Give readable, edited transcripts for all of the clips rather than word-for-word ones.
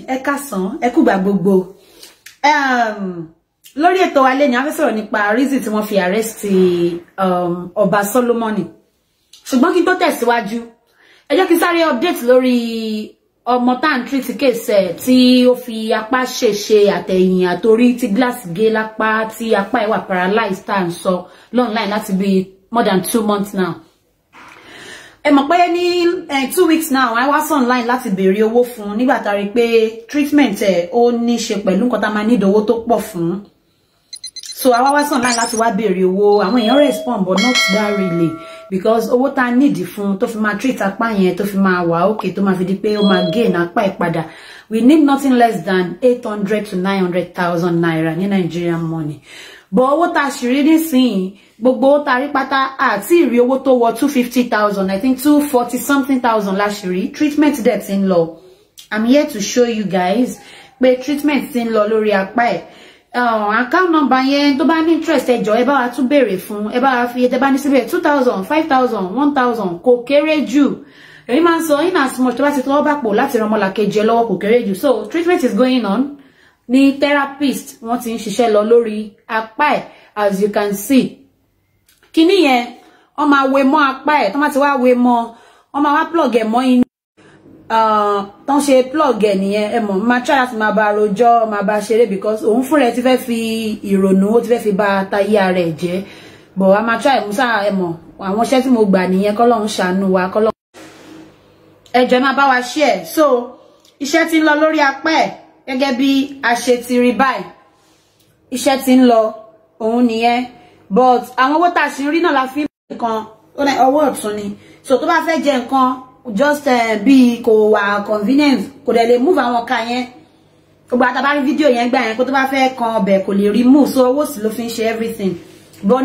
ẹ káàsán, ẹ kúgbà gbogbo. Lórí ètò wa lẹ́ni a fẹ́ sọ̀rọ̀ nípa reason tí wọ́n fi arrest Ọba Solomoni. Ṣùgbọ́n kí n tó tẹ̀síwájú, ẹ jẹ́ kí n sáré update lórí ọmọ tá ń treat case tí ó fi apá ṣèṣe àtẹ̀yìn àtorí tí glass gé lápá tí apá ẹ̀ wà paralyzed tá ń sọ online láti bí more than 2 months now. Ẹ mọ̀ pé ní 2 weeks now I was online láti béèrè owó fún nígbà tá rí pé treatment ẹ̀ ó ní ṣe pẹ̀lú nǹkan tá máa need owó tó pọ̀ fún. So I was online láti wá béèrè owó, àwọn èèyàn respond but not that really because owó tá need fún tó fi máa treat apá yẹn tó fi máa wà okay tó máa fi di pé ó máa gain apá ẹ̀ padà. We need nothing less than 800 to 900,000 naira ní Nigerian money. But owó tá ṣì rí nísìnyí gbogbo owó tá rí pátá àti ìrí owó tó wọ 250,000, I think 240 something thousand la ṣì rí. Treatment debt in law. I'm here to show you guys pé treatment in law lórí apá ẹ̀. Account number yẹn tó bá ní interest ẹ jọ̀ọ́ ẹ bá wa tún béèrè fún, ẹ bá wa fi ẹ bá ní síbẹ̀ 2,000, 5,000, 1,000 kò kéré jù. Èyí máa ń sọ in as much tó bá ti tọwọ́ bá pò láti ran ọmọlàkejì ẹ lọ́wọ́ kò kéré jù. So treatment is going on. Ní therapist wọ́n ti ń ṣiṣẹ́ lọ lórí apá ẹ̀ as you can see. Kíní yẹn wọ́n máa wé mọ́ apá ẹ̀, tó máa ti wá wé mọ́ wọ́n máa wá plug ẹ̀ mọ́ inú tán ṣe plug ẹ̀ nìyẹn ẹ mọ̀ máa try láti máa bá rojọ́ máa bá ṣeré because òun fúnra ẹ̀ ti fẹ́ fi ìrònú ó ti fẹ́ fi bá tayé ara ẹ̀ jẹ́ but a máa try musa ẹ mọ̀ àwọn iṣẹ́ tí mo gbà nìyẹn kọ́lọ́run ṣàánú wa kọ́lọ́run ẹ jọ̀ọ́ máa bá wa share. So iṣẹ́ tí ń lọ lórí apá ẹ̀ gẹ́gẹ́ bí a ṣe ti rí báyìí iṣẹ́ tí ń lọ òun nìyẹn but àwọn owó tá sì ń rí náà la fi nǹkan ọwọ́ ọ̀tún ni so tó bá fẹ́ jẹ nǹkan just bí kò wà convenient kò dẹ̀ lè move àwọn ọ̀ka yẹn gbogbo àtàbá rí fídíò yẹn gbà yẹn kó tó bá fẹ́ kan ọbẹ̀ kò lè rí move so owó sì ló fi ń ṣe everything but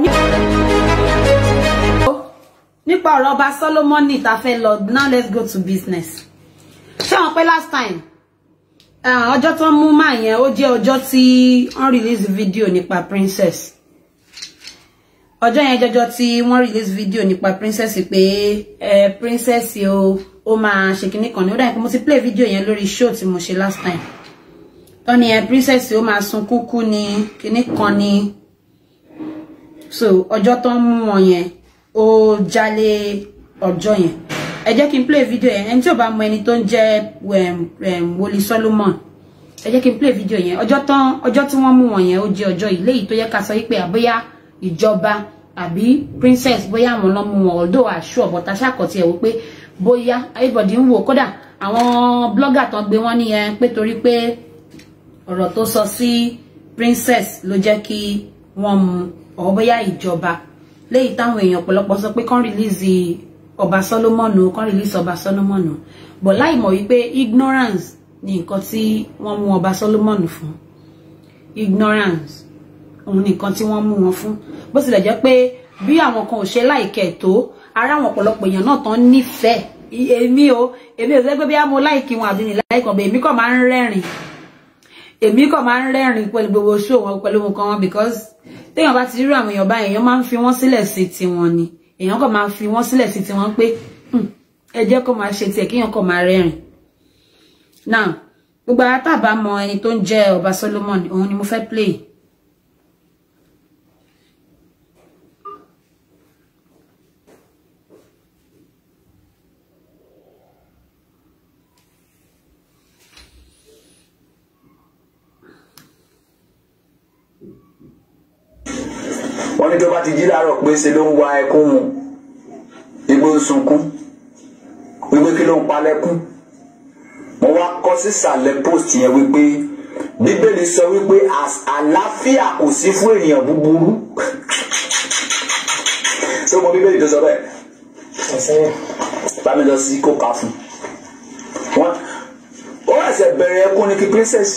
nípa ọ̀rọ̀ Ọba Solomoni tá fẹ́ lọ now let's go to business. Ṣé wọ́n pé last time ọjọ́ tó mú máa yẹn ó jẹ́ ọjọ́ tí wọ́n release video nípa princess. Ọjọ́ yẹn jọjọ́ tí wọ́n release video nípa princess pé princess ó máa ṣe kinní kan ní ó dà pé mo ti play video yẹn lórí show tí mo ṣe last time. Tó ní princess ó máa sun kúkú ní kinní kan ní. So ọjọ́ tó mú wọn yẹn ó jálé ọjọ́ yẹn. Ẹ jẹ́ kí n play video yẹn ẹni tí ò bá mọ ẹni tó ń jẹ́ Wòlíì Solomon ẹ jẹ́ kí n play video yẹn ọjọ́ tí wọ́n mú wọn yẹn ó jẹ́ ọjọ́ ilé yìí tó yẹ ká sọ wípé àbóyá ìjọba àbí princess bóyá àwọn ló mú wọn although àṣù ọ̀bọ̀tà ṣàkọ̀tì ẹ̀ wò pé bóyá everybody ń wò kódà àwọn blogger tán gbé wọ́n nìyẹn pé torí pé ọ̀rọ̀ tó sọ sí princess ló jẹ́ kí wọ́n mú ọ̀ bóyá ìjọba léyìí táwọn èèyàn ọ̀pọ̀lọpọ̀ sọ pé kán release Ọba Solomoni kan release Ọba Solomoni but láì mọ̀ wípé ignorance ni nǹkan tí wọ́n mú Ọba Solomoni fún ignorance òun ni nǹkan tí wọ́n mú wọn fún bó tilẹ̀ jẹ́ pé bí àwọn kan ò ṣe láìkẹ́ tó ara àwọn ọ̀pọ̀lọpọ̀ èèyàn náà tán nífẹ̀ẹ́ èmi ò sẹ́ pé bí a mo láìkí wọn àbí ní láìkàn bẹ́ẹ̀ èmi kàn máa ń rẹ́rìn pẹ̀lú gbogbo show wọn pẹ̀lú nǹkan wọn because téèyàn bá ti rí àwọn èèyàn báyìí èèyàn máa ń fi wọ́n sílẹ̀ sí tiwọn ni èèyàn kàn máa fi wọ́n sílẹ̀ sí tiwọn pé ẹ jẹ́ kó máa ṣe tiẹ̀ kéèyàn kàn máa rẹ́rìn. Now gbogbo ara tá bá mọ ẹni tó ń jẹ́ Ọba Solomoni òun ni mo fẹ́ play. wọ́n ní tó bá ti jí láàárọ̀ pé ṣe ló ń wa ẹkún mu igbó ń sunkún wípé kí ló ń pa lẹ́kún mo wá kọ sísàlẹ̀ post yẹn wípé Bíbélì sọ wípé àlàáfíà kò sí fún ènìyàn búburú ṣé mo Bíbélì tó sọ bẹ́ẹ̀ bá mi lọ sí kóka fún wọn ó ẹsẹ̀ bẹ̀rẹ̀ ẹkún ní kí princess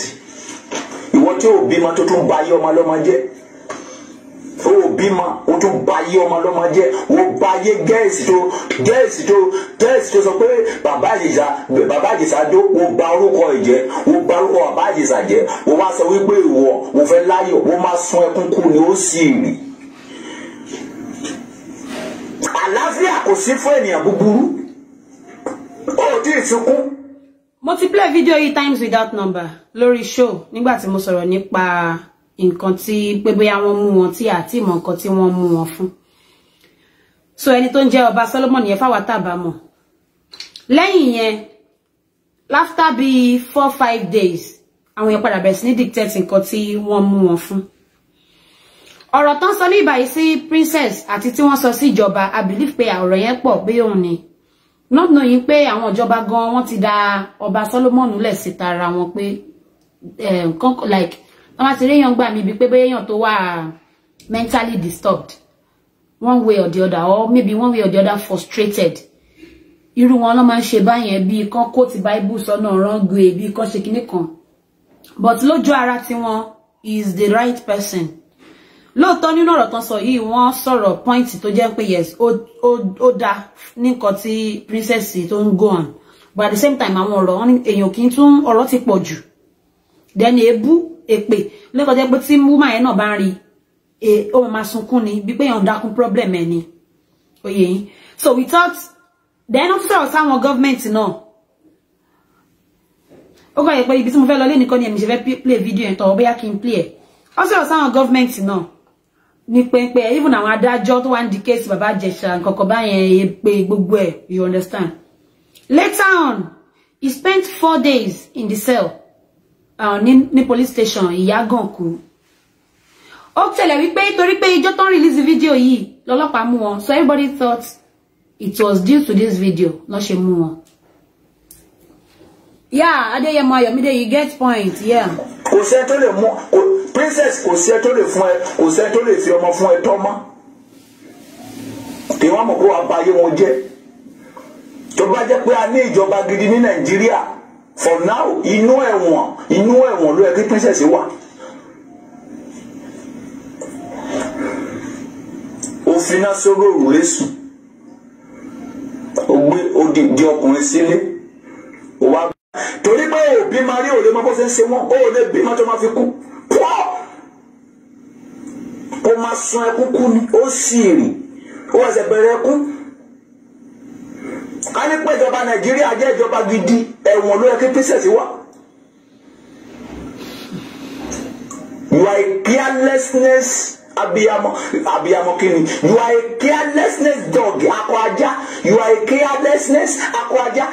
ìwọ tí ò bímọ tó tún ba ayé ọmọ lọ́mọ jẹ́ ó bímọ ó tún ba ayé ọmọ lọ́mọ jẹ́ ó ba ayé gẹ̀ẹ́sì tó sọ pé bàbá àjèsà dó ó ba orúkọ ìjẹ́ ó ba orúkọ bàbá àjèsà jẹ́ ó wá sọ wípé ìwọ ó fẹ́ láyọ̀ ó máa sun ẹkún kú ni ó sì rí. àlàáfíà kò sí fún ènìyàn búburú ó tí ì sunkún Mo ti play video yìí times without number lórí show nígbà tí mo sọ̀rọ̀ nípa nǹkan tí pé bóyá wọ́n mú wọn tí àti mọ̀ nǹkan tí wọ́n mú wọn fún. So ẹni tó ń jẹ́ Ọba Solomon yẹn fáwa tàbá mọ̀. Lẹ́yìn yẹn after bí 4-5 days àwọn yẹn padà bẹ̀rẹ̀ sí ní dictate nǹkan tí wọ́n mú wọn fún. Ọ̀rọ̀ tán sọ ní ìbàyí sí princess àti tí wọ́n sọ sí ìjọba, I believe pé ọ̀rọ̀ yẹn pọ̀ pé òun ni. Not knowing pé àwọn ìjọba gan wọ́n ti dá Ọba Solomon lẹ̀ sí tara wọn pé like wọ́n máa ti rí èèyàn gbà mí bí pé bóyá èèyàn tó wà mentally disturbed one way or the other, or maybe one way or the other frustrated. Irú wọn ló máa ń ṣe báyẹn bí kan quote Bible sọ́nà wrong way bí kan ṣe kíní kan. But lójú ara tí wọn is the right person. Lóòótọ́ nínú ọ̀rọ̀ tán sọ yìí wọ́n sọ̀rọ̀ point tó jẹ́ pé yes ó dá ní nǹkan tí princess tó ń go on, but at the same time àwọn ọ̀rọ̀ wọn èèyàn kì í tún ọ̀rọ̀ ti pọ̀ jù. Then èébú èpè lẹ́kọ̀ọ́ jẹ́ pé tí woman yẹn náà bá ń rí ó máa sunkún ni bí pé èèyàn dákún problem ẹ̀ ni oyè yín. So we thought then ó sọ̀rọ̀ sáwọn government náà ó kọ́ yẹ pé ibi tí mo fẹ́ lọ lé nìkan ni èmi ṣe fẹ́ play video yẹn tọ̀ bóyá kí n play ẹ̀. Ó sọ̀rọ̀ sáwọn government náà ní pé even àwọn adájọ́ tó wá ń di case bàbá Ìjẹ̀ṣà nǹkan kan báyẹn pé gbogbo ẹ̀, you understand. Later on he spent 4 days in the cell ní police station Ìyágànkù. Ó tẹ̀lé wípé torí pé ìjọ tán release the video yìí lọ́lọ́pàá mú wọn, so everybody thought it was due to this video ló ṣe mú wọn. Yeah, Adéyẹmọ Ayọ̀mídé, you get point, yeah. Kò sẹ́ tó lè mú princess, kò sẹ́ tó lè fún ẹ, kò sẹ́ tó lè fi ọmọ fún ẹ tọ́ mọ́. Tí wọ́n mọ̀ kó wá ba ayé wọn jẹ́. Tó bá jẹ́ pé a ní ìjọba gidi ní Nàìjíríà, for now inú ẹ̀wọ̀n ló yẹ kí princess wà. Òfin náà sọ̀rọ̀ òrùlé sùn. Ó gbé odidi ọkùnrin sílé. Ó wá torí pé òbí máa rí òde mọ́ bó ṣe ń ṣe wọ́n, ó lè bí mọ́ tó máa fi kú. Ó máa sun ẹkún kú ni, ó sì rì, ó ẹsẹ̀ bẹ̀rẹ̀ ẹkún. Ká ní pé ìjọba Nàìjíríà jẹ́ ìjọba gidi, ẹ̀wọ̀n ló yẹ kí princess wà. You are a carelessness abiyamọ kini. You are a carelessness dog, akọ ajá. You are a carelessness akọ ajá.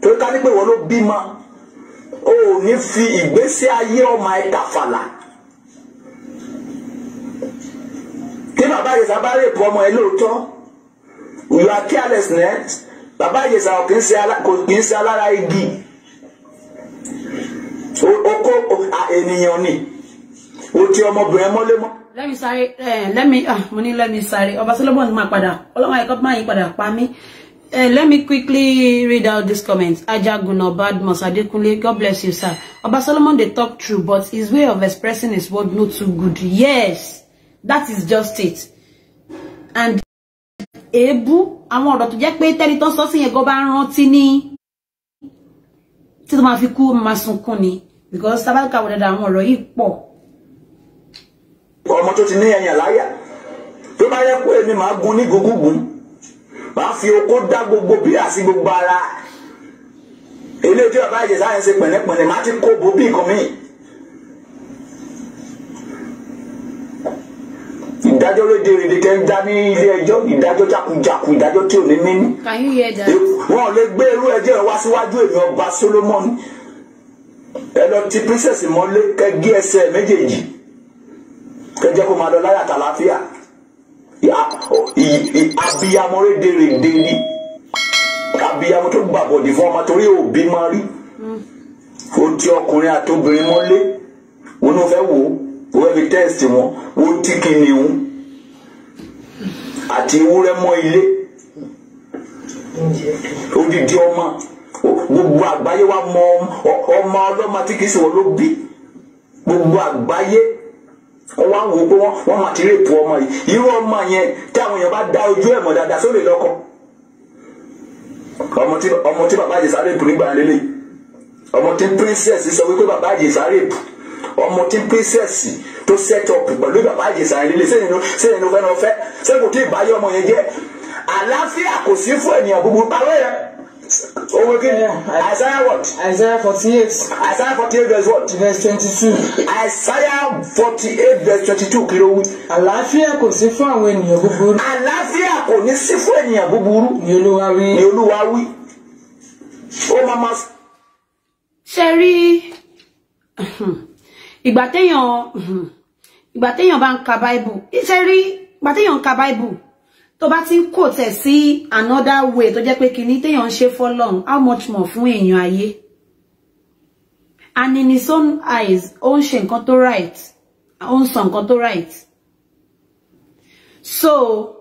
Tó ká ní pé wọ́n ló bímọ, ó ní fi ìgbésí ayé ọmọ ẹ̀ tàfàlà. Tí bàbá Ìjẹ̀ṣà bá rèpù ọmọ ẹ̀ lóòótọ́, you are carelessness. Bàbá Ìjẹ̀ṣà kì í ṣe alára igi. Oko ènìyàn ni. Ó ti ọmọbìnrin mọ́lé mọ́. Let me sorry. Ọba Solomon máa padà. Ọlọ́run ẹ̀kọ́ máa yí padà pa mí. Let me quickly read out this comment. Ajaguna Badmus Adekunle, God bless you, sir. Ọba Solomon, they talk true, but his way of expressing his word not too good. Yes, that is just it. And Ebu, àwọn ọ̀rọ̀ tó jẹ́ pé tẹ́lí tó sọ sí yẹn go bá rántí ní tí tó máa fi kú máa sunkún ni, because tabalka wọ̀dẹ̀dà àwọn ọ̀rọ̀ yìí pọ̀. Ọmọ tó ti ní ẹ̀yàn láyà tó bá yẹ kó èmi máa gun ní gúgúgùn. Máa fi okó dá gbogbo bí àti gbogbo ara. Ilé tí bàbá Ìjẹ̀ṣà yẹn ṣe pẹ̀lẹ́pẹ̀lẹ́ máa ti kó bo bí nǹkan mi. Ìdájọ́ ló dé rèé tẹ́ ń dá ní ilé ẹjọ́, ìdájọ́ jákujàku, ìdájọ́ tí ò ní mímí. Can you hear that? Wọ́n ò lè gbé irú ẹjọ́ wá síwájú èmi Ọba Solomon. Ẹ lọ ti princess mọ́lé kẹ́ gé ẹsẹ̀ méjèèjì. Kẹ́ jẹ́ kó máa lọ láyà tàlàáfíà. Abiyamọ rédèrèdè ni. Abiyamọ tó gbàbọ̀dì fún ọmọ torí òbí máa rí. Ó ti ọkùnrin àtobìnrin mọ́lé. Wọ́n ló fẹ́ wò ó wọ́n fi tẹ́ẹ̀sì wọn. Wọ́n ti kìnìún àti ewúrẹ́ mọ́ ilé. Odidi ọmọ gbogbo àgbáyé wa mọ ọmọ ọlọ́mọ tí kìí ṣe wọ́n ló bí. Gbogbo àgbáyé wọ́n wá wò pé wọ́n máa ti rèpù ọmọ yìí. Irú ọmọ yẹn tí àwọn èèyàn bá dá ojú ẹ̀ mọ̀ dáadáa sólè lọ́kọ. Ọmọ tí bàbá Ìjẹ̀ṣà rèpù nígbà lélẹ̀. Ọmọ tí princess sọ wípé bàbá Ìjẹ̀ṣà rèpù. Ọmọ tí princess tó set up pẹ̀lú bàbá Ìjẹ̀ṣà lélẹ̀. Sẹ́yìn ló fẹ́ náà fẹ́. Sẹ́yìn kò tí ì báyọ̀ ọmọ yẹn jẹ́. Àlàáfíà kò sí fún ènìyàn gbogbo pàrọ̀ yẹn. Oh, okay. Isaiah what? Isaiah 48. Isaiah 48 verse what? Verse 22. Isaiah 48 verse 22 kí ló wí? Àlàáfíà kò sí fún àwọn ènìyàn búburú. Àlàáfíà kò ní sí fún ènìyàn búburú. Ni Olúwa wí. Ni Olúwa wí. Ó máa máa. Ṣé rí ìgbà téèyàn bá ń ka Bible. Ṣé rí ìgbà téèyàn ń ka Bible. Tó bá ti ń quote ẹ̀ sí another way tó jẹ́ pé kíní téèyàn ń ṣe fọ́lọ́run, how much more fún èèyàn ayé? And in his own eyes, ó ń ṣe nǹkan tó right, ó ń sọ nǹkan tó right. So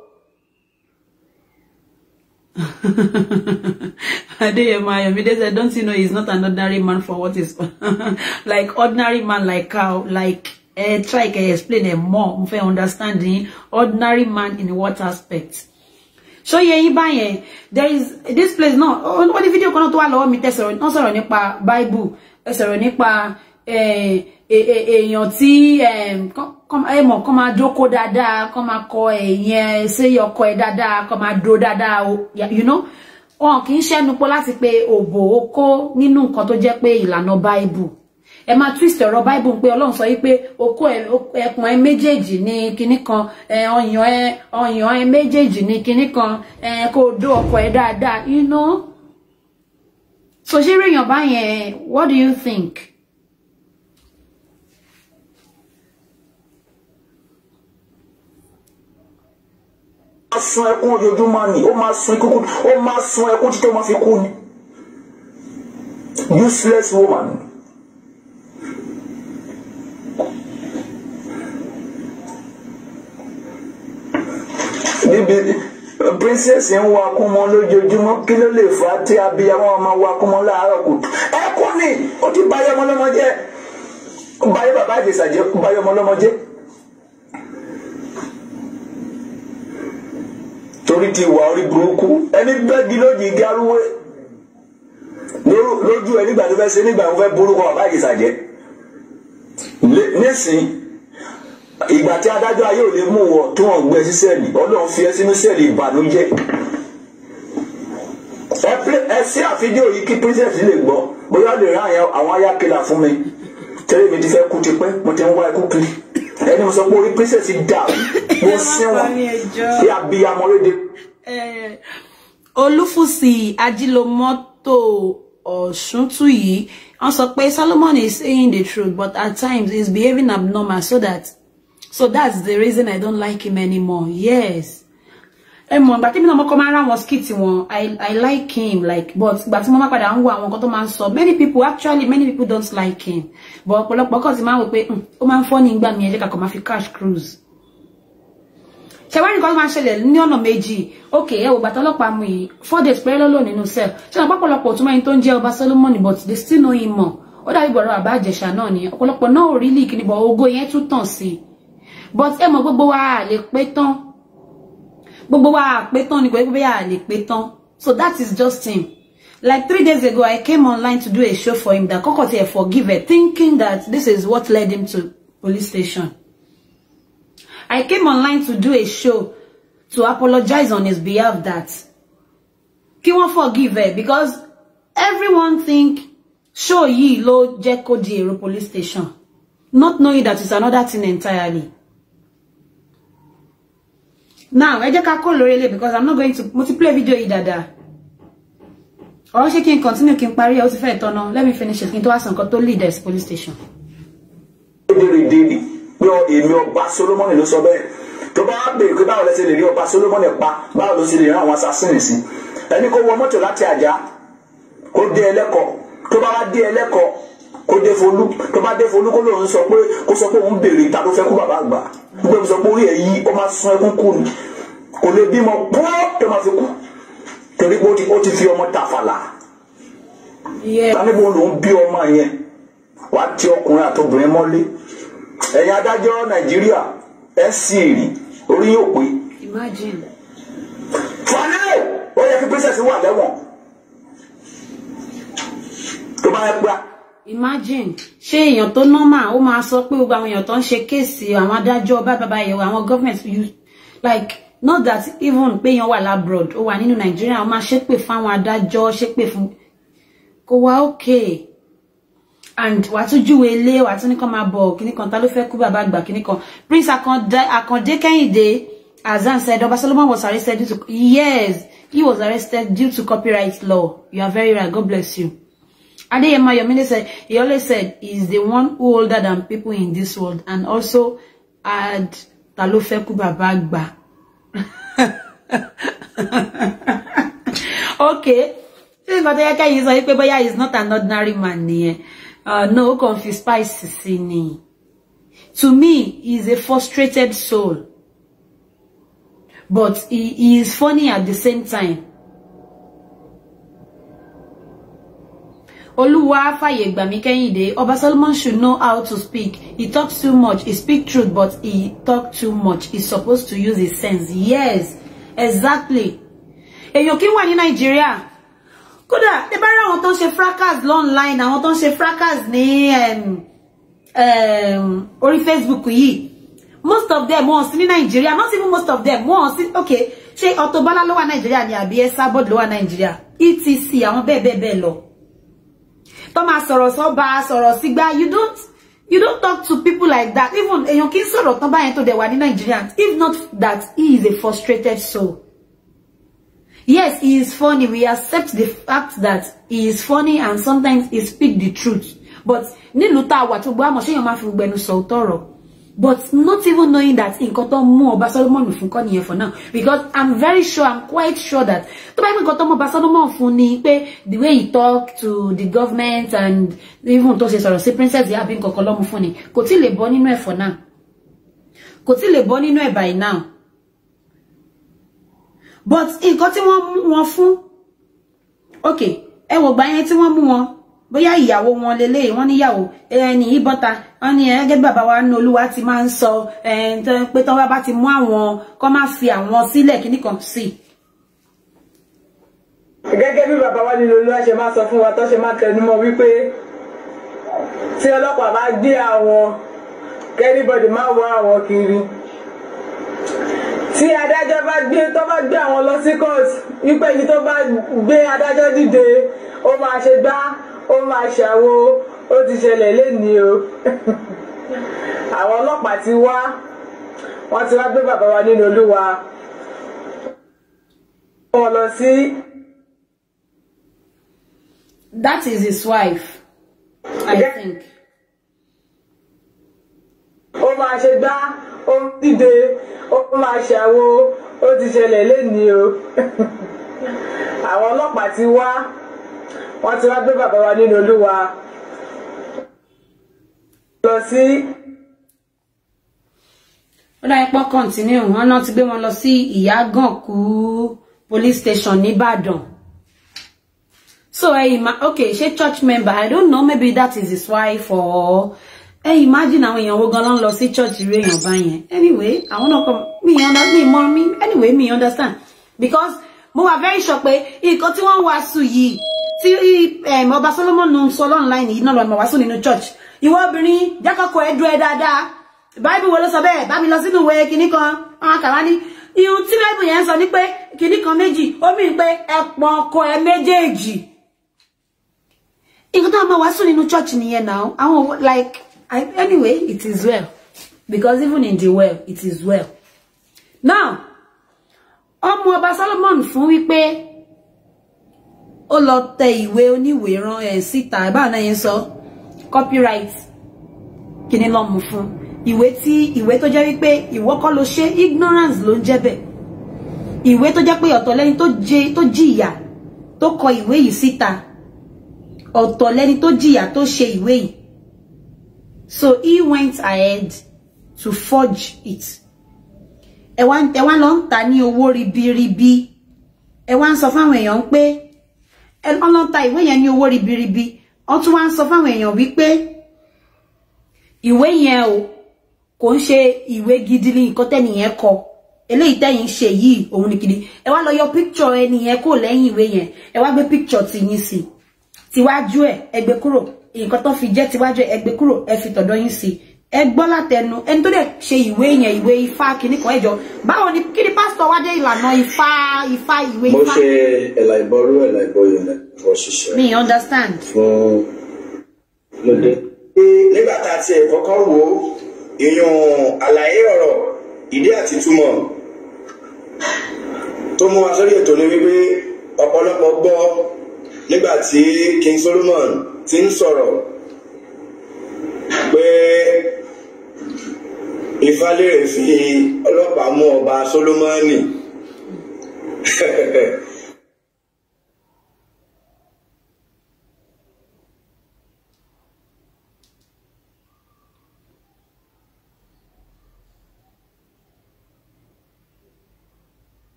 Adeyemo Ayomide said, don't you know he's not an ordinary man for what is like ordinary man like how like try to explain it more if I understanding ordinary man in what aspect. So yeah, there is this place no what the video kan to wa lọ́wọ́ mi tẹ́ sọ̀rọ̀ nípa Bible, sọ̀rọ̀ nípa èèyàn tí mọ̀ kó máa dóko dáadáa, kó máa kọ ẹ̀yẹn ṣe ọkọ ẹ̀ dáadáa, kó máa dó dáadáa, you know, wọn kì í ṣẹ́nu pọ̀ láti pé òbò okó nínú nǹkan tó jẹ́ pé ìlànà Bible. Ẹ máa twist ọ̀rọ̀ Bible pé Ọlọ́run sọ wípé okó ẹpọ̀n ẹ méjèèjì ní kinní kan, ọyàn ẹ méjèèjì ní kinní kan, kó dó ọkọ ẹ dáadáa, you know. So ṣé èèyàn bá yẹn, what do you think? Sun ẹkún ojoojúmọ́ ni ó máa sun ẹkún títí ó máa fi kú ni. Useless woman. Níbi princess ń wa kún mọ́ lójoojúmọ́, kí ló lè fà á tí abiyamọ máa wa kún mọ́ láàárọ̀ kùtù? Ẹkún ni ó ti báyọ̀ ọmọ lọ́mọ jẹ́, báyọ̀ bàbá Ìjẹ̀ṣà jẹ́, báyọ̀ ọmọ lọ́mọ jẹ́. Torí ti wà orí burúkú ẹni gbẹ́gi lójì gárúwé lójú ẹ nígbà tó fẹ́ ṣe nígbà tó fẹ́ borúkọ bàbá Ìjẹ̀ṣà jẹ́. Nísìn ìgbà tí adájọ́ ayé ò lè mú wọ tó wọ́n gbé sí sẹ́ẹ̀lì, Ọlọ́run fi ẹ́ sínú sẹ́ẹ̀lì ìbànújẹ́. Ẹ sí àfídíò yìí kí princess lè gbọ́ bóyá lè rán àwọn ayákẹ́lá fún mi tẹ́lẹ̀ mi ti fẹ́ kú tipẹ́, mo ti ń wá ikú kiri. Ẹni mo sọ pé orí princess dà mo sẹ́wọ̀n bí abiyamọ lédè. Olúfúsì Ajílómọ́tò Ọ̀ṣúntúyì wọ́n sọ pé Solomon is saying the truth but at times he's behaving abnormal, so that's the reason I don't like him anymore. Yes. But even though I skit I like him, like, but many people don't like him. But because funny cash cruise. Ṣé wá ní kan máa ṣẹlẹ̀ ní ọ̀nà méjì. Okay, ẹ wò bàtà ọlọ́pàá mú yìí 4 days pẹ̀lú lọ́lọ́ nínú cell. Ṣé wọ́n pọ̀pọ̀lọpọ̀ tó máa ń tó ń jẹ́ Ọba Solomon, but they still know him more. Ó dàbí bọ̀rọ̀ Bàbá Ìjẹ̀ṣà náà ni. Ọ̀pọ̀lọpọ̀ náà ò rí líìkì ní bọ̀ ògo yẹn tún tàn sí. But ẹ mọ̀ gbogbo wa lè pé tán. Gbogbo wa pé tán ni kò lè pé tán. So that is just him. Like 3 days ago, I came online to do a show for him that Kokoti forgive it, thinking that this is what led him to police station. I came online to do a show to apologize on his behalf that he won't forgive her because everyone think show ye lo Jeko Diero police station, not knowing that it's another thing entirely. Now, I just call Lorele because I'm not going to multiply video either. Or she can continue can parry out if I turn on. Let me finish it. Into some to lead this police station. Yo, èmi Ọba Solomon ló sọ bẹ́ẹ̀. Tó bá bèèrè pé báwo lẹ ṣe lè rí Ọba Solomon pa, báwo ló ṣe lè rán àwọn assassin sí. Ẹni kó wọ mọ́tò láti Àjà, kó dé Ẹlẹ́kọ̀. Tó bá wá dé Ẹlẹ́kọ̀, kó dé Folú. Tó bá dé Folú kó lóun sọ pé òun béèrè ta ló fẹ́ kú bàbá àgbà. Gbé mi sọ pé orí ẹ̀ yí ó máa sun ẹkún kú ni. Kò lè bímọ pọ́ tó máa fi kú. Torí pé ó ti fi ọmọ tàfàlà. Tani bó lòun bí ọmọ yẹn. Wá ti ọkùnrin àtobìnrin mọ́lé. Ẹ̀yin adájọ́ Nàìjíríà ẹ sì rí orí yóò pé. Imagine. Fàlẹ́ ó yẹ kí princess wà lẹ́wọ̀n. Tó bá yẹ gbà. Imagine ṣé èèyàn tó normal ó máa sọ pé gbogbo àwọn èèyàn tó ń ṣe kéèsì àwọn adájọ́ bàbá yẹ̀wò àwọn government use like not that even pé èèyàn wà labroad ó wà nínú Nàìjíríà ó máa ṣépè fún àwọn adájọ́ ṣépè fún kò wá okay. And wàá tún júwe ilé, wàá tún ní kan máa bọ̀ kíní kan, ta ló fẹ́ kú bàbá àgbà kíní kan. Prince Akande Kehinde, Azan said, Oba Solomon was arrested due to, yes, he was arrested due to copyright law. You are very right. God bless you. Adeyema Yomide said, he always said, he is the one who older than people in this world, and also add Talofeku Babagba. Okay. He's not an ordinary man. No, confuse spice. To me, he's a frustrated soul. But he is funny at the same time. Oluwa Fayegbami Kehinde, Oba Solomon should know how to speak. He talks too much. He speaks truth, but he talks too much. He's supposed to use his sense. Yes, exactly. Èyàn kí wà ní Nigeria. Kódà, tẹ́ bá rí àwọn tó ń ṣe fracas online, àwọn tó ń ṣe fracas ní orí Facebook yìí. Most of them wọ́n sí ní Nigeria. Not even most of them wọ́n sí. Okay, ṣé Auto Bola ló wà Nigeria ni àbí Esabod ló wà Nigeria? ETC àwọn bẹ́ẹ̀ lọ. Thomas Sigba, you don't talk to people like that. Even èyàn kì í sọ̀rọ̀ tán báyẹn tó dẹ̀ wà ní Nigerians. If not that, he is a frustrated soul. Yes, he is funny. We accept the fact that he is funny and sometimes he speaks the truth. But nílùú tá wà tó gbọ́ àmọ́ ṣé èyàn máa fi gbẹnu sọ òtọ́rọ̀. But not even knowing that nǹkan tó mú Ọba Solomon fún kọ́ nìyẹn for now. Because I'm quite sure that tó bá yẹ nǹkan tó mú Ọba Solomon fún ni pé the way he talk to the government and even tó ṣe sọ̀rọ̀ sí princess yà bí nǹkan kan lọ́mú fún ni kò tí lè bọ́ nínú ẹ̀ for now. Kò tí lè bọ́ nínú ẹ̀ by now. But nǹkan tí wọ́n fún, okay, ẹ wò gbà yẹn tí wọ́n mú wọn bóyá ìyàwó wọn lélẹ̀ wọ́n níyàwó ẹni ìbọ́ta wọ́n ní gẹ́gẹ́ bàbá wa ní Olúwa ti máa ń sọ pé tán bá ti mú àwọn kó má fi àwọn sílẹ̀ kíní kan sí. Gẹ́gẹ́ bí bàbá wa ní Olúwa ṣe máa sọ fún wa tó ṣe máa tẹnumọ́ wípé tí ọlọ́pàá bá gbé àwọn anybody máa wá àwọn kiri. Tí adájọ́ bá gbé àwọn lọ sí court wípé èyí tó bá gbé adájọ́ dìde ó máa ṣe gbá ó máa ṣàwo ó ti ṣẹlẹ̀ lénìí o. Àwọn ọlọ́pàá ti wá wọ́n ti wá gbé bàbá wa nínú Olúwa wọ́n lọ sí. That is his wife, I think. Ó máa ṣe gbá ó dìde ó máa ṣàwo ó ti ṣẹlẹ̀ lénìí o. Àwọn ọlọ́pàá ti wá wọ́n ti wá gbé bàbá wa nínú Olúwa lọ sí. Ó dá ipò continue wọ́n náà ti gbé wọn lọ sí Ìyágànkú police station ní Ìbàdàn. So okay, she church member, I don't know, maybe that is his wife or imagine àwọn èèyàn wo gan lọ lọ sí church ire èèyàn bá yẹn. Anyway, I want to come me understand because mo wà very sure pé nǹkan tí wọ́n wàásù yìí tí Ọba Solomon ń sọ online yìí náà lọ wàásù nínú church. Ìwọ obìnrin jákòókò ẹ dúró dáadáa. Bible wo ló sọ bẹ́ẹ̀ bá mi lọ sínú ìwé kíní kan àwọn kàwá ní ihun tí Bible yẹn sọ ní pé kíní kan méjì ó mì pé ẹpọn ọkọ ẹ méjèèjì. Nǹkan tó máa wàásù nínú church nìyẹn now. Àwọn like anyway, it is well. Because even in the well, it is well. Now, ọmọ Ọba Solomon fún wípé ó lọ tẹ ìwé oníwèé rán síta ẹ bá náà yẹn sọ copyright kíni ló mú fún ìwé tó jẹ́ wípé ìwọ kọ́ ló ṣe ignorance ló ń jẹ́ bẹ́ẹ̀. Ìwé tó jẹ́ pé ọ̀tọ̀ lẹ́ni tó jìyà tó kọ ìwé yìí síta. Ọ̀tọ̀ lẹ́ni tó jìyà tó ṣe ìwé yìí. So he went ahead to forge it. Ẹ wá lọ ń tà ní owó ribiribi. Ẹ wá ń sọ fáwọn èèyàn pé ẹ lọ ń tà ìwé yẹn ní owó ribiribi. Ó tún wá ń sọ fáwọn èèyàn wípé ìwé yẹn o kò ń ṣe ìwé gidi ní nǹkan tẹ́ni yẹn kọ. Eléyìí tẹ́yin ṣe yìí òun ni gidi. Ẹ wá lọ yọ picture ẹni yẹn kó lẹ́yìn ìwé yẹn. Ẹ wá gbé picture ti yín sí. Tiwájú ẹ gbé kúrò. Nǹkan tó fi jẹ́ tiwájú ẹ gbé kúrò ẹ fi tọ̀dọ̀ yín sí. Ẹ gbọ́ látẹnu ẹni tó dẹ̀ ṣe ìwé yẹn ìwé Ifá kíní kan ẹjọ́ báwo ni kí ni pásítọ̀ wá dé ìlànà Ifá ìwé Ifá. Mo ṣe ẹ̀là ìbọrú ẹ̀là ìbọyọ̀ lẹ́kọ̀ọ́ ṣiṣẹ́. Me understand. Fún lóde. Nígbà tá a ti kọ́kọ́ wò èèyàn àlàyé ọ̀rọ̀ ìdí àti túmọ̀ tó mú wa sórí ètò ní wípé ọ̀pọ̀lọpọ̀ gbọ́ nígbà tí King Solomon ti ń sọ̀rọ̀ pé Ifálérè fi ọlọ́pàá mú ọba Solomoni.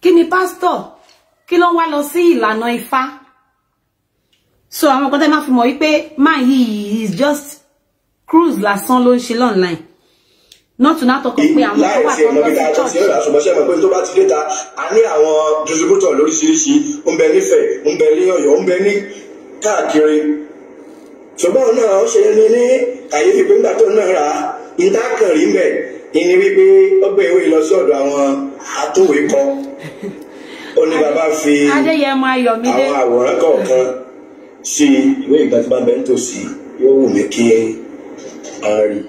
Kí ni pastor? Kí ló wá lọ sí ìlànà Ifá? So àwọn kan tẹ́ máa fi mọ̀ wípé man yìí is just cruise lásán ló ń ṣe online. Not to not talk pé àwọn tó wà tó lọ sí church. Ṣùgbọ́n ṣe mọ̀ pé tó bá ti dé ta a ní àwọn distributor lóríṣiríṣi ń bẹ nífẹ̀ẹ́ ń bẹ ní Ọ̀yọ́ ń bẹ ní káàkiri. Ṣùgbọ́n náà ó ṣe ní kàyéfì pé nígbà tó náà rà ìdákànrí ń bẹ̀ ìní wípé ó gbé ìwé lọ sí ọ̀dọ̀ àwọn atúwèékọ. Ó ní bàbá fi Adéyẹmọ Ayọ̀mídé àwọn àwòrán kọ̀ọ̀kan sí ìwé ìgbà tí bá bẹ ń tòsí yóò wù mí kí a rí.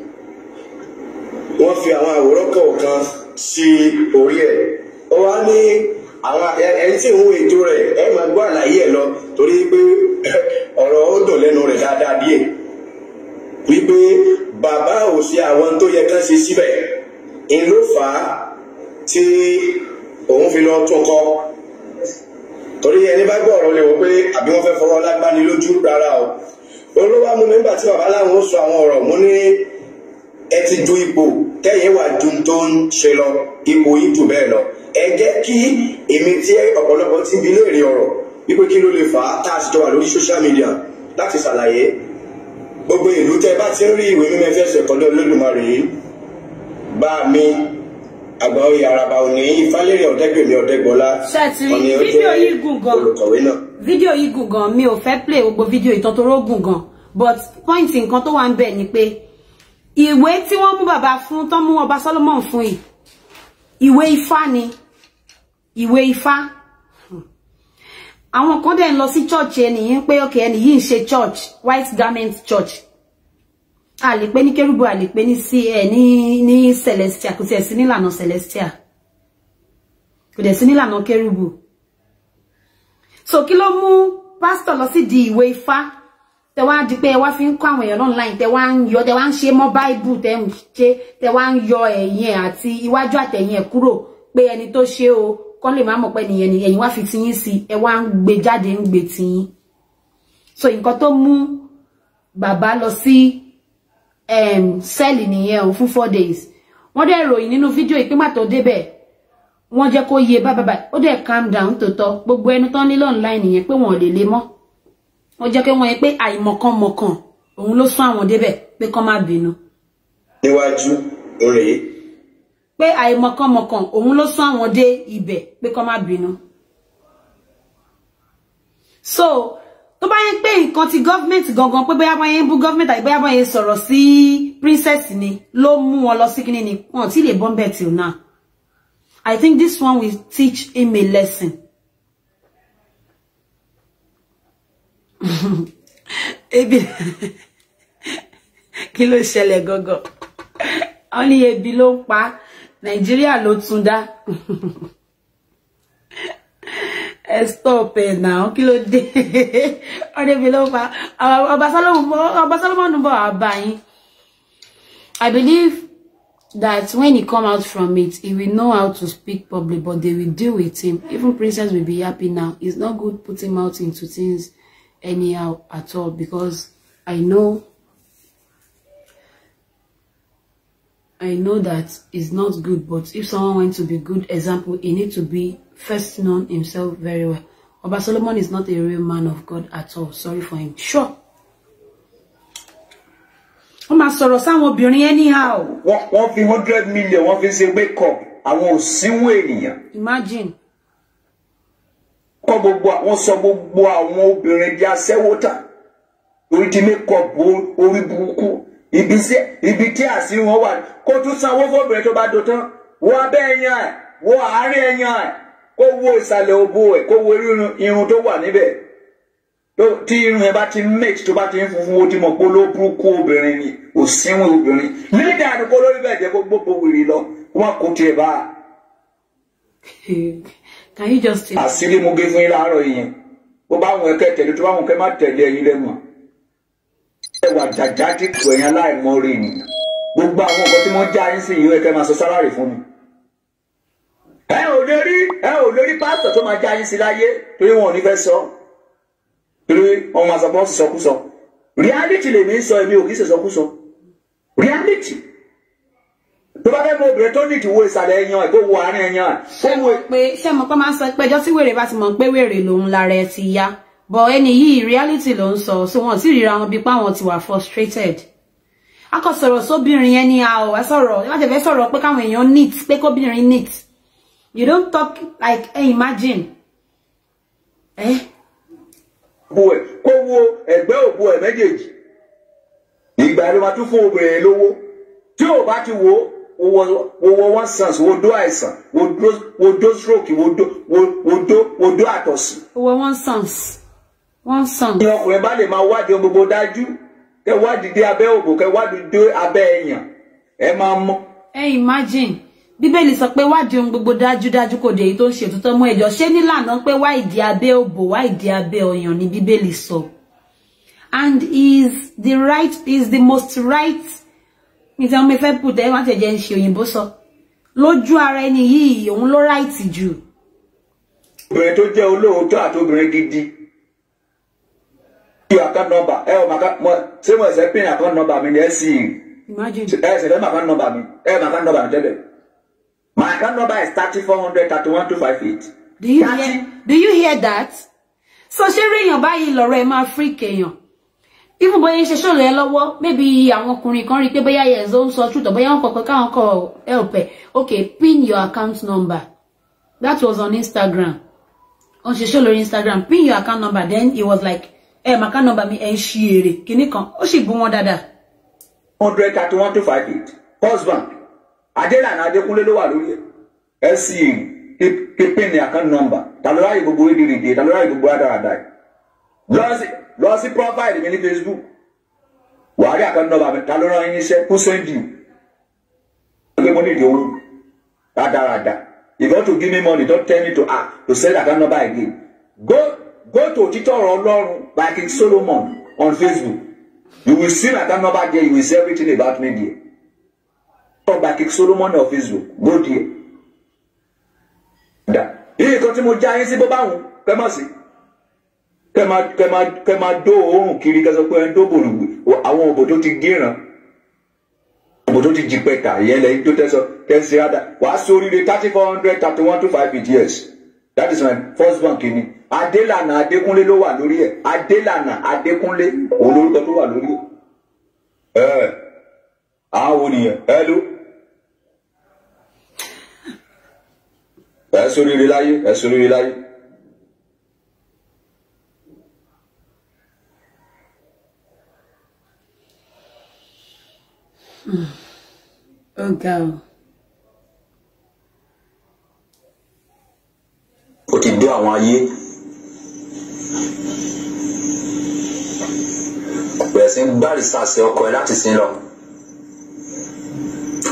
Wọ́n fi àwọn àwòrán kọ̀ọ̀kan sí orí ẹ̀. Ó wá ní àwọn ẹni tí ń wo ètò rẹ̀ ẹ máa gbọ́ àlàyé ẹ̀ lọ torí pé ọ̀rọ̀ ó dùn lẹ́nu rẹ̀ dáadáa díẹ̀. Wípé bàbá ò ṣe àwọn tó yẹ kán ṣe síbẹ̀. Ń ló fà á tí òun fi lọ tún kọ́. Torí ẹni bá gbọ́ ọ̀rọ̀ lè wò pé àbí wọ́n fẹ́ fọwọ́ lágbáni lójú rárá o. Olówó mú mi nígbà tí bàbá láwọn ó sọ àwọn ọ̀rọ̀ mú ní ẹ ti ju ipò tẹ́yìn wà ju tó ń ṣe lọ ipò yìí jù bẹ́ẹ̀ lọ. Ẹ jẹ́ kí èmi tí ọ̀pọ̀lọpọ̀ ti bi léèrè ọ̀rọ̀ wípé kí ló lè fà á tá a sì jọ wà lórí social media láti ṣàlàyé. Gbogbo ìlú tẹ́ bá ti ń rí ìwé mímọ́ ẹfẹ́ ṣẹ̀kọ́dọ̀ Olódùmarè yìí bá mi àgbà oyè Àràbà òní Ifálérè Ọ̀dẹ́gbèmí Ọ̀dẹ́gbọlá ọ̀nì fídíò yìí gùn gan olùkọ̀wé náà. Fídíò yìí gùn gan mi ò fẹ́ play gbogbo fídíò ìtàn tó rógùn gan but point nǹkan tó wà ń bẹ̀ ni pé ìwé tí wọ́n mú bàbá fún tán mú ọba Solomon fún yìí ìwé Ifá ni ìwé Ifá. Àwọn kan dẹ̀ ń lọ sí church ẹnìyàn pé okay ẹni yìí ń ṣe church white garment church a lè pè ní kérúbù a lè pè ní ní celestial kò tiẹ̀ sí nílànà celestial kò dẹ̀ sí nílànà kérúbù. So kí ló mú pastor lọ sí di ìwé Ifá tẹ wá di pé ẹ wá fi ń kọ́ àwọn èèyàn online tẹ wá ń yọ tẹ wá ń ṣe mọ́ Bible tẹ wá ń yọ ẹ̀yìn àti iwájú àtẹ̀yìn ẹ̀ kúrò pé ẹni tó ṣe o kọ́ lè má mọ̀ pé nìyẹn ni ẹ̀yin wá fi tiyín sí ẹ wá ń gbé jáde ń gbé tiyín. So nǹkan tó mú bàbá lọ sí sẹ́ẹ̀lì nìyẹn o fún 4 days. Wọ́n dẹ̀ ròyìn nínú fídíò ìpínpà tó débẹ̀ wọ́n jẹ́ kó yé bábàbà ó dẹ̀ calm down tòótọ́ gbogbo ẹnu tán nílò online nìyẹn pé wọ́n lè mọ́. Wọ́n jẹ́ kí wọ́n yẹ pé àìmọ̀kànmọ̀kàn òun ló sún àwọn débẹ̀ pé kán má bínú. Níwájú rèé. Pé àìmọ̀kànmọ̀kàn òun ló sún àwọn dé ibẹ̀ pé kán má bínú. So tó bá yẹ pé nǹkan ti government gangan pé bóyá bá yẹn bú government àbí bóyá bá yẹn sọ̀rọ̀ sí princess ni ló mú wọn lọ sí kíní ni wọn ti lè bọ́m̀bẹ̀ till now. I think this one will teach him a lesson. Ebi kí ló ṣẹlẹ̀ gangan? Wọ́n ní ebi ló ń pa Nàìjíríà ló tún dá. Stop it now. Kí ló dé? Ọdẹ ebi ló ń pa Ọba Solomon ń bọ̀ àbáyín. I believe that when he come out from it, he will know how to speak public, but they will deal with him. Even princess will be happy now. It's not good put him out into things anyhow at all, because I know that it's not good, but if someone wants to be good example, he needs to be first known himself very well. Oba Solomon is not a real man of God at all. Sorry for him. Sure. Wọ́n máa sọ̀rọ̀ sáwọn obìnrin anyhow. Wọ́n fi 100 million wọ́n fi ṣe wake up àwọn òsínwó ènìyàn. Imagine. Kọ́ gbogbo àwọn sọ gbogbo àwọn obìnrin di aṣẹ́wó tà. Orí ti mékọ̀pù orí burúkú. Ibi tí àṣírí wọn wà. Kó tún sanwó fóbìnrin tó bá do tán. Wo abẹ́ ẹ̀yàn ẹ̀, wo àárín ẹ̀yàn ẹ̀, kó wo ìsàlẹ̀ òbò ẹ̀, kó wo irun tó wà níbẹ̀. Tí irun ẹ̀ bá ti mate tó bá ti ń funfun ó ti mọ̀ pé olóburúkú obìnrin ni, òsínwó obìnrin. Nígbà àdúgbò lórí bẹ́ẹ̀ jẹ́ gbogbo wèrè lọ, wọ́n kò tiẹ̀ bá. Can you just take? Àṣírí mo gé fún yín láàárọ̀ yìí. Bó bá wọn ẹ̀kẹ́ tẹ̀lé tó bá wọn kẹ́ má tẹ̀lé ẹ̀yin lẹ́mọ̀. Ẹ wà jàjà tí kò ẹ̀yàn láìmọ́ rí ni. Gbogbo àwọn nǹkan tí wọ́n já yín sí ìwé ẹ̀kẹ́ máa sọ sálárì fún mi. Ẹ ò lórí pásítọ̀ tó máa já yín sí láyé torí wọn ò ní fẹ́ sọ. Torí wọn máa sọ pé wọ́n sì sọkúsọ. Reality lèmi ń sọ èmi ò kì í ṣe sọkúsọ. Reality. Tó bá fẹ́ mọ obìnrin tó ní ìdíwọ́ ìsàlẹ̀ ẹ̀yàn ẹ̀ kó wo àárín ẹ̀yàn ẹ̀. Pé ṣé mo pé máa ń sọ pé ẹjọ́ tí wèrè bá ti mọ̀ pé wèrè lòun lára ẹ ti yá. But ẹni yìí reality ló ń sọ so wọn sì ríra wọn bí pé àwọn ti wà frustrated. A kò sọ̀rọ̀ sóbìnrin yẹn ní a ò wá sọ̀rọ̀ wọ́n ti fẹ́ sọ̀rọ̀ pé káwọn èèyàn neat pé kóbìnrin neat. You don't talk like imagine. Kó wo ẹgbẹ́ òbò ẹ̀ méjèèjì. Ìgbà ló máa tún fún obìnrin lówó. Tí ò bá ti wo one sense, wo dó àìsàn, wo dó stroke, wo dó àtọ̀sí. Wo one sense. One sense. Ní ọkùnrin bá lè máa wádìí gbogbo dájú. Kẹ wádìí dé abẹ́ òbò, kẹ wádìí dé abẹ́ ẹ̀yàn. Ẹ máa mọ̀. Imagine. Bíbélì sọ pé wádìí ohun gbogbo dájúdájú kò dé èyí tó ń ṣe òtítọ́ mọ́ ẹjọ́ ṣé nílànà pé wá ìdí abẹ́ òbò wá ìdí abẹ́ ọyàn ni Bíbélì sọ. And is the most right ní tí wọ́n mi fẹ́ put ẹ wọ́n tẹ̀jẹ̀ ń ṣe òyìnbó sọ lójú ara ẹni yìí òun ló right jù. Obìnrin tó jẹ́ olóòótọ́ àti obìnrin gidi. Your account number ṣé mo ẹ̀sẹ̀ pin account number mi ni ẹ sì. Imagine. Ẹ̀sẹ̀ fẹ́ account number mi account number mi tẹ́lẹ̀. My account number is 3400 31258. Do you hear that? So ṣé rí èèyàn báyìí lọ́rọ̀ ẹ máa freak èèyàn. Even bóyá ṣe ṣó lẹ lọ́wọ́ maybe àwọn ọkùnrin kan rí pé bóyá yes ó ń sọ truth bóyá wọ́n kọ káwọn kọ help ẹ. Okay, pin your account number. That was on Instagram. On ṣe ṣó lórí Instagram, pin your account number. Then he was like, my account number mi ẹ ń ṣí èrè kíní kan. Ó sì bú wọn dáadáa. 100 31258. First Bank. Adélànà Adékúnlé ló wà lórí ẹ̀. Pin ní account number. Ta ló ráyè gbogbo ìdíje, ta ló ráyè gbogbo àdáradá. Lọ sí profile mi ní Facebook. Wà á rí account number mi, ta ló rán yín iṣẹ́, who send you? Pé mo ní ìdí owó. Àdáradá. If you want to give me money, don't tell me to send account number again. Go to Òtítọ́ Ọ̀rọ̀ Ọlọ́run by King Solomon on Facebook. You will see my account number there, you will see everything about me there. By King Solomon on Facebook. Go there. Iye kan tí mo já yín sí bó bá wù kẹ́ má sí. Kẹ́ máa dó òórùn kiri kẹ́ sọ pé ẹ ń dó bòlùgbò àwọn òbò tó ti gíran. Òbò tó ti jí pẹ́ta ìyẹn lẹ́yìn tó tẹ́sọ tẹ́sí rádà. Wàá sóríire 3400 31258 years. That is my First Bank ni. Adélànà Adékúnlé ló wà lórí ẹ̀. Adélànà Adékúnlé olórúkọ tó wà lórí ẹ̀. Àwọn nìyẹn. Hello. Ẹ sóríire láyé. Ga o. Ó ti dé àwọn ayé. Bẹ̀rẹ̀ sí ń gbárí sàṣẹ ọkọ ẹ láti sin lọ.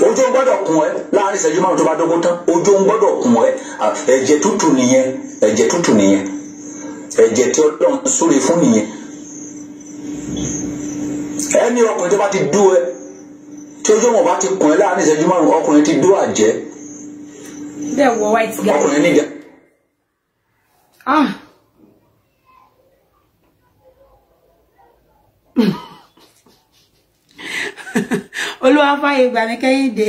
Ojú ń gbọ́dọ̀ kún ẹ láàrin ìṣẹ́jú márùn tó bá dógún tán. Ojú ń gbọ́dọ̀ kún ẹ. Ẹ̀jẹ̀ tútù nìyẹn. Ẹ̀jẹ̀ tí Ọlọ́run súre fún nìyẹn. Ẹni ọkùnrin tó bá ti dú ẹ. Tí ojú wọn bá ti kún ẹ láàrin ìṣẹ́jú márùn ọkùnrin ti dú àjẹ́. Bẹ́ẹ̀ wọ white guy. Ọkùnrin níjà. Olúwafáyé gbà ní Kẹ́hìndé.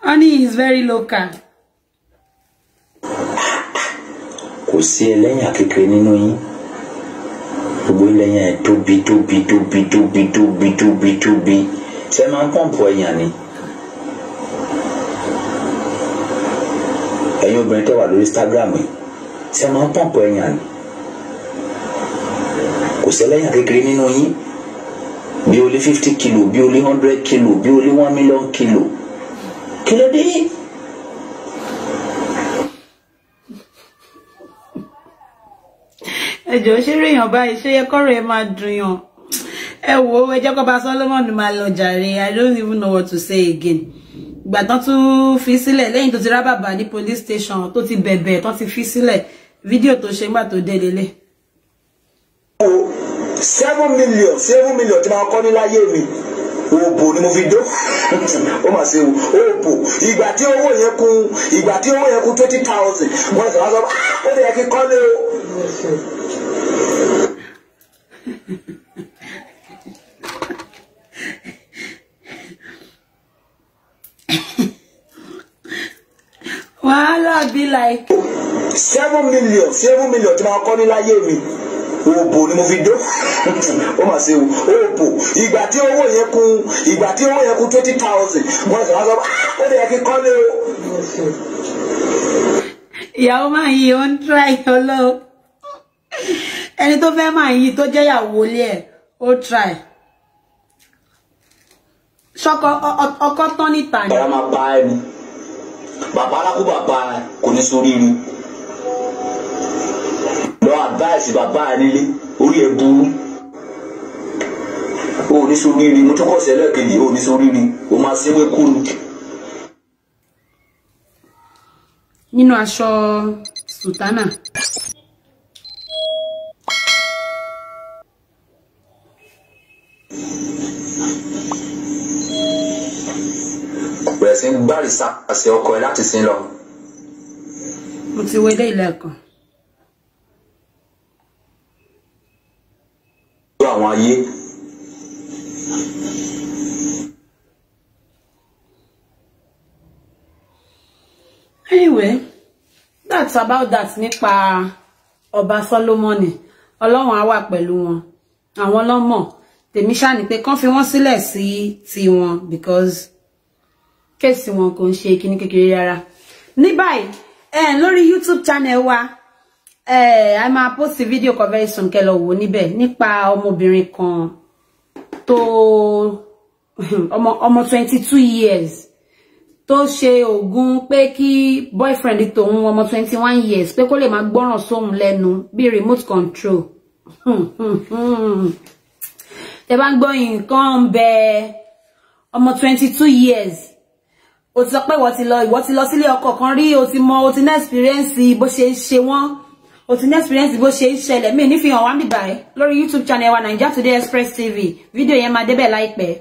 Honey is very local. Kò sí ẹlẹ́yìn kékeré nínú yín. Gbogbo ẹlẹ́yìn ẹ̀ tóbi. Ṣé máa ń pọ̀mpù ẹ̀yàn ni? ẹ̀yin obìnrin tẹ́ wà lórí Instagram ṣe máa ń pọ̀npọ̀ ẹ̀yàn ni kò sẹ́lẹ̀yàn kékeré nínú yín bí ó lé 50 kilo bí ó lé 100 kilo bí ó lé 1 million kilo kí ló dé. ẹjọ ṣe réèyàn báyìí ṣe yẹ kọrọ ẹ máa dùn yàn ẹ wo ẹ jẹ́ kó bá Solomon máa lọ jàre. I don't even know what to say again. Ìgbà tán tún fi sílẹ̀ lẹ́yìn tó ti rá bàbá ní police station tó ti bẹ̀bẹ̀ tán ti fi sílẹ̀ fídíò tó ṣe ńgbà tó dé lélẹ̀. 7 million tí máa kọ́ ní láyé mi òbò ni mo fi dó ó mà ṣe òbò ìgbà tí owó yẹn kún 20,000 wọ́n sọ wá sọ ó lè yẹ kí kọ́lé o. Wàhálà be like 7 million tí máa kọ́ ní láyé mi òbò ni mo fi dó ó mà ṣe òbò ìgbà tí owó yẹn kún 20,000 wọ́n sọ wá sọ ó lè yẹ kí kọ́lé o. ìyàwó máa yí ó ń try ọlọ́ ẹni tó fẹ́ máa yí tó jẹ́ ìyàwó lé ẹ̀ ó try ṣọkọ ọkọ tán níta ni. ọ̀rọ̀ máa bá ẹni bàbá alákó bàbá kò ní sórí rí lọ advice bàbá ẹ nílé orí ẹ burú o ní sórí rí mo tún kọ́ sẹ́lẹ̀ kejì o ní sórí rí o máa ṣéwé kúrú. nínú aṣọ sùtánà. bẹ̀rẹ̀ sí ń gbárìsà àṣẹ ọkọ ẹ láti sin lọ. mo ti wọlé ilé ẹ̀kan. àwọn ayé. Anyway, that's about that nípa Ọba Solomon. Ọlọ́run á wà pẹ̀lú wọn. Àwọn lọ́mọ tèmi ṣá ni pé kàn fi wọ́n sílẹ̀ sí tiwọn because kéèsì wọn kò ń ṣe kíní kékeré rárá. Ní báyìí lórí YouTube channel wa a máa post video kan very soon kẹ́ lọ wò níbẹ̀ nípa ọmọbìnrin kan tó ọmọ 22 years tó ṣe ògùn pé kí boyfriend tóun ọmọ 21 years pé kó lè máa gbọ́ràn sóhun lẹ́nu bí remote control. Tẹ́ bá ń gbọ́ nǹkan bẹ ọmọ 22 years ó ti sọ pé ìwọ ti lọ sílé ọkọ kan rí ó ti ní experience bó ṣe ń ṣe wọ́n ó ti ní experience bó ṣe ń ṣẹlẹ̀ mí nífihàn wá níbà ẹ́ lórí YouTube channel wa Naija Today Express TV fídíò yẹn máa débẹ̀ láìpẹ́.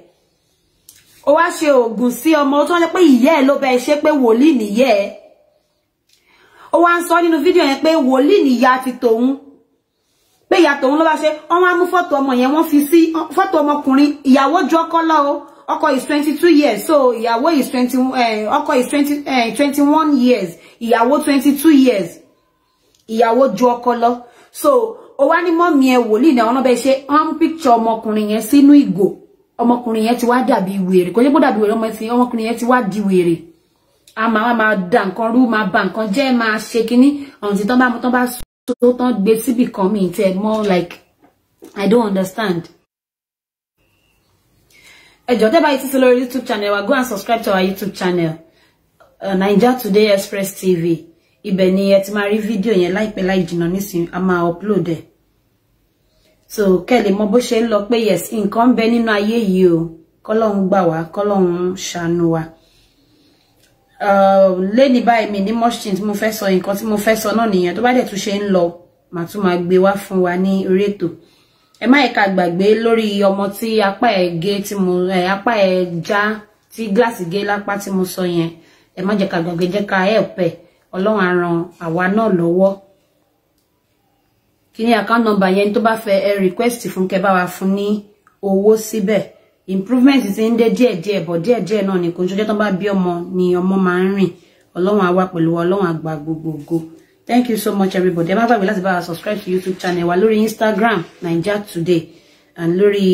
Ó wá ṣe ògùn sí ọmọ tó ń jẹ́ pé ìyá ẹ̀ ló bẹ ṣe pé wòlíì nìyẹ́ ẹ̀. Ó wá ń sọ nínú fídíò yẹn pé wòlíì nìyá ti tòun pé ìyá tòun ló bá ṣe wọ́n wá mú fọ́tò ọmọ yẹn wọ́n fi sí fọ́tò ọmọkùnrin ìyàwó ju ọkọ lọ o ọkọ is 22 years so ìyàwó is 20 ọkọ is 21 years ìyàwó 22 years ìyàwó ju ọkọ lọ so ó wá ní mọ́mí ẹ wòlíì náà wọ́n bẹ ṣe wọ́n mú picture ọmọkùnrin yẹn sínú ìgò ọmọkùnrin yẹn ti wá dàbí wèrè kò yẹ kó dàbí wèrè ọmọkùnrin yẹn ti wá di wèrè a máa da nǹkan rú máa ba nǹkan jẹ́ máa ṣe kinní ọ̀hún tí tán bá so tán gbé síbì kan mi tẹ more like I don't understand. Ẹ jọ̀ọ́ tẹ́ bá yìí ti lórí YouTube channel wa go and subscribe to our YouTube channel Naija Today Express TV ibẹ̀ ni ẹ ti máa rí fídíò yẹn láìpẹ́ láì jìnnà nísìnyí a máa upload ẹ̀ so kẹ́lẹ̀ mọ̀ bó ṣe ń lọ pé yes nǹkan ń bẹ nínú ayé yìí o kọ́lọ́run gbà wá kọ́lọ́run ṣàánú wa. Lẹ́ni báyìí mi ní mọ́ṣíìn tí mo fẹ́ sọ nǹkan tí mo fẹ́ sọ náà nìyẹn tó bá dẹ̀ tún ṣe ń lọ màá tún máa gbé wá fún wa ní orí ètò. Ẹ má ẹ̀ka gbàgbé lórí ọmọ tí apá ẹ̀ gé tí mo apá ẹ̀ já tí gíláàsì gé lápá tí mo sọ yẹn ẹ má jẹ́ ká gbàgbé jẹ́ ká help ẹ̀ Ọlọ́run á ràn àwa náà lọ́wọ́. Kí ni account number yẹn tó bá fẹ́ ẹ request fún kẹ́ bá wa fún ní owó síbẹ̀. Improvement ti ń dé díẹ̀díẹ̀ bọ̀ díẹ̀díẹ̀ náà ni kò jọjọ́ tán bá bí ọmọ ni ọmọ máa ń rìn Ọlọ́run á wà pẹ̀lú wa Ọlọ́run á gba gbogbogbò. Thank you so much everybody. Ẹ má gbàgbé láti bá wa subscribe to YouTube channel wa lórí Instagram Naija Today and lórí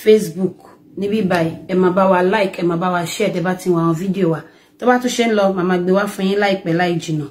Facebook níbí báyìí ẹ má bá wa like ẹ má bá wa share tẹ́ bá ti wá àwọn fídíò wa tó bá tún ṣe ń lọ màmá gbé wá fún yín láìpẹ́ láì jìnnà.